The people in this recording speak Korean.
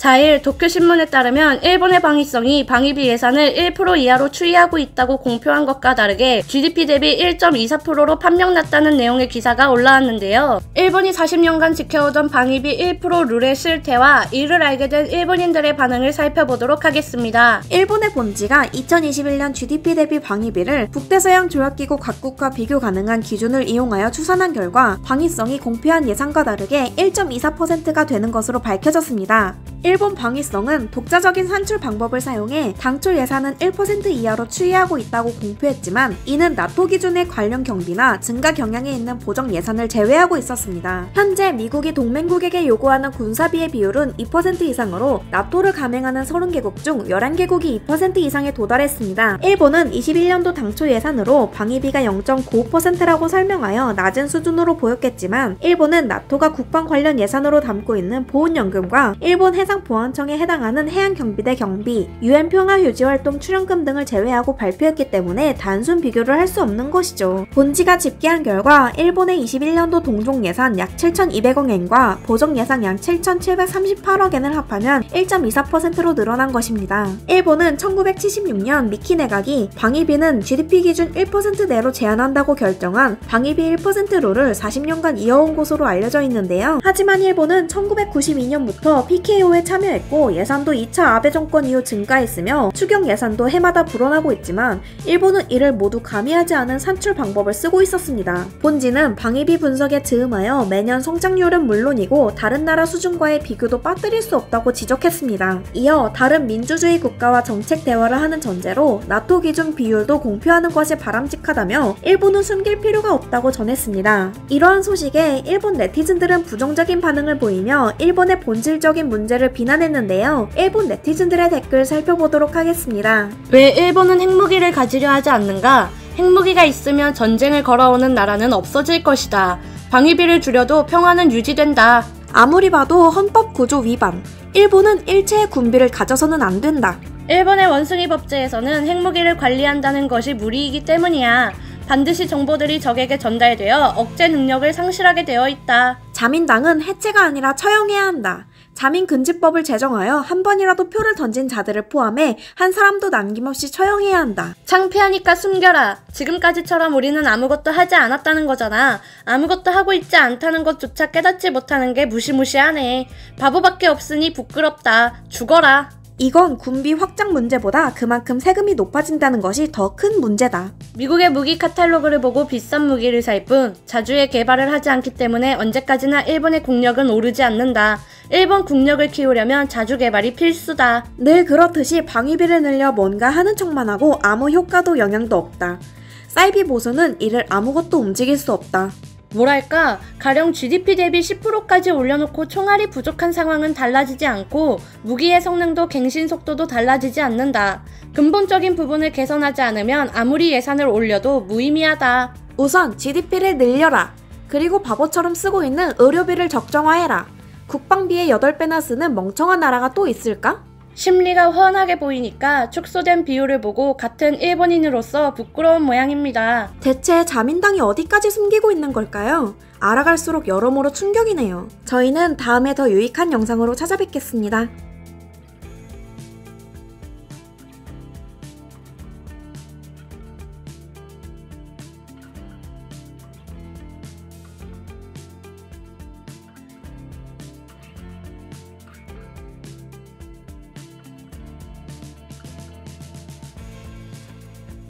4일 도쿄신문에 따르면 일본의 방위성이 방위비 예산을 1% 이하로 추이하고 있다고 공표한 것과 다르게 GDP 대비 1.24%로 판명났다는 내용의 기사가 올라왔는데요. 일본이 40년간 지켜오던 방위비 1% 룰의 실태와 이를 알게 된 일본인들의 반응을 살펴보도록 하겠습니다. 일본의 본지가 2021년 GDP 대비 방위비를 북대서양 조약기구 각국과 비교 가능한 기준을 이용하여 추산한 결과 방위성이 공표한 예상과 다르게 1.24%가 되는 것으로 밝혀졌습니다. 일본 방위성은 독자적인 산출 방법을 사용해 당초 예산은 1% 이하로 추이하고 있다고 공표했지만 이는 나토 기준의 관련 경비나 증가 경향에 있는 보정 예산을 제외하고 있었습니다. 현재 미국이 동맹국에게 요구하는 군사비의 비율은 2% 이상으로 나토를 감행하는 30개국 중 11개국이 2% 이상에 도달했습니다. 일본은 21년도 당초 예산으로 방위비가 0.95%라고 설명하여 낮은 수준으로 보였겠지만 일본은 나토가 국방 관련 예산으로 담고 있는 보훈연금과 일본 해상보안청에 해당하는 해양경비대 경비, UN 평화유지활동 출연금 등을 제외하고 발표했기 때문에 단순 비교를 할 수 없는 것이죠. 본지가 집계한 결과 일본의 21년도 동종 예산 약 7,200억엔과 보정 예산 약 7,738억엔을 합하면 1.24%로 늘어난 것입니다. 일본은 1976년 미키 내각이 방위비는 GDP 기준 1% 내로 제한한다고 결정한 방위비 1% 룰을 40년간 이어온 것으로 알려져 있는데요. 하지만 일본은 1992년부터 PKO에 참여했고 예산도 2차 아베 정권 이후 증가했으며 추경 예산도 해마다 불어나고 있지만 일본은 이를 모두 가미하지 않은 산출 방법을 쓰고 있었습니다. 본지는 방위비 분석에 즈음하여 매년 성장률은 물론이고 다른 나라 수준과의 비교도 빠뜨릴 수 없다고 지적했습니다. 이어 다른 민주주의 국가와 정책 대화를 하는 전제로 나토 기준 비율도 공표하는 것이 바람직하다며 일본은 숨길 필요가 없다고 전했습니다. 이러한 소식에 일본 네티즌들은 부정적인 반응을 보이며 일본의 본질적인 문제를 비난했는데요. 일본 네티즌들의 댓글 살펴보도록 하겠습니다. 왜 일본은 핵무기를 가지려 하지 않는가? 핵무기가 있으면 전쟁을 걸어오는 나라는 없어질 것이다. 방위비를 줄여도 평화는 유지된다. 아무리 봐도 헌법 구조 위반. 일본은 일체의 군비를 가져서는 안 된다. 일본의 원숭이 법제에서는 핵무기를 관리한다는 것이 무리이기 때문이야. 반드시 정보들이 적에게 전달되어 억제 능력을 상실하게 되어 있다. 자민당은 해체가 아니라 처형해야 한다. 자민금지법을 제정하여 한 번이라도 표를 던진 자들을 포함해 한 사람도 남김없이 처형해야 한다. 창피하니까 숨겨라. 지금까지처럼 우리는 아무것도 하지 않았다는 거잖아. 아무것도 하고 있지 않다는 것조차 깨닫지 못하는 게 무시무시하네. 바보밖에 없으니 부끄럽다. 죽어라. 이건 군비 확장 문제보다 그만큼 세금이 높아진다는 것이 더 큰 문제다. 미국의 무기 카탈로그를 보고 비싼 무기를 살 뿐 자주의 개발을 하지 않기 때문에 언제까지나 일본의 국력은 오르지 않는다. 일본 국력을 키우려면 자주 개발이 필수다. 늘 그렇듯이 방위비를 늘려 뭔가 하는 척만 하고 아무 효과도 영향도 없다. 사이비 보수는 이를 아무것도 움직일 수 없다. 뭐랄까, 가령 GDP 대비 10%까지 올려놓고 총알이 부족한 상황은 달라지지 않고 무기의 성능도 갱신 속도도 달라지지 않는다. 근본적인 부분을 개선하지 않으면 아무리 예산을 올려도 무의미하다. 우선 GDP를 늘려라. 그리고 바보처럼 쓰고 있는 의료비를 적정화해라. 국방비의 8배나 쓰는 멍청한 나라가 또 있을까? 심리가 훤하게 보이니까 축소된 비율을 보고 같은 일본인으로서 부끄러운 모양입니다. 대체 자민당이 어디까지 숨기고 있는 걸까요? 알아갈수록 여러모로 충격이네요. 저희는 다음에 더 유익한 영상으로 찾아뵙겠습니다.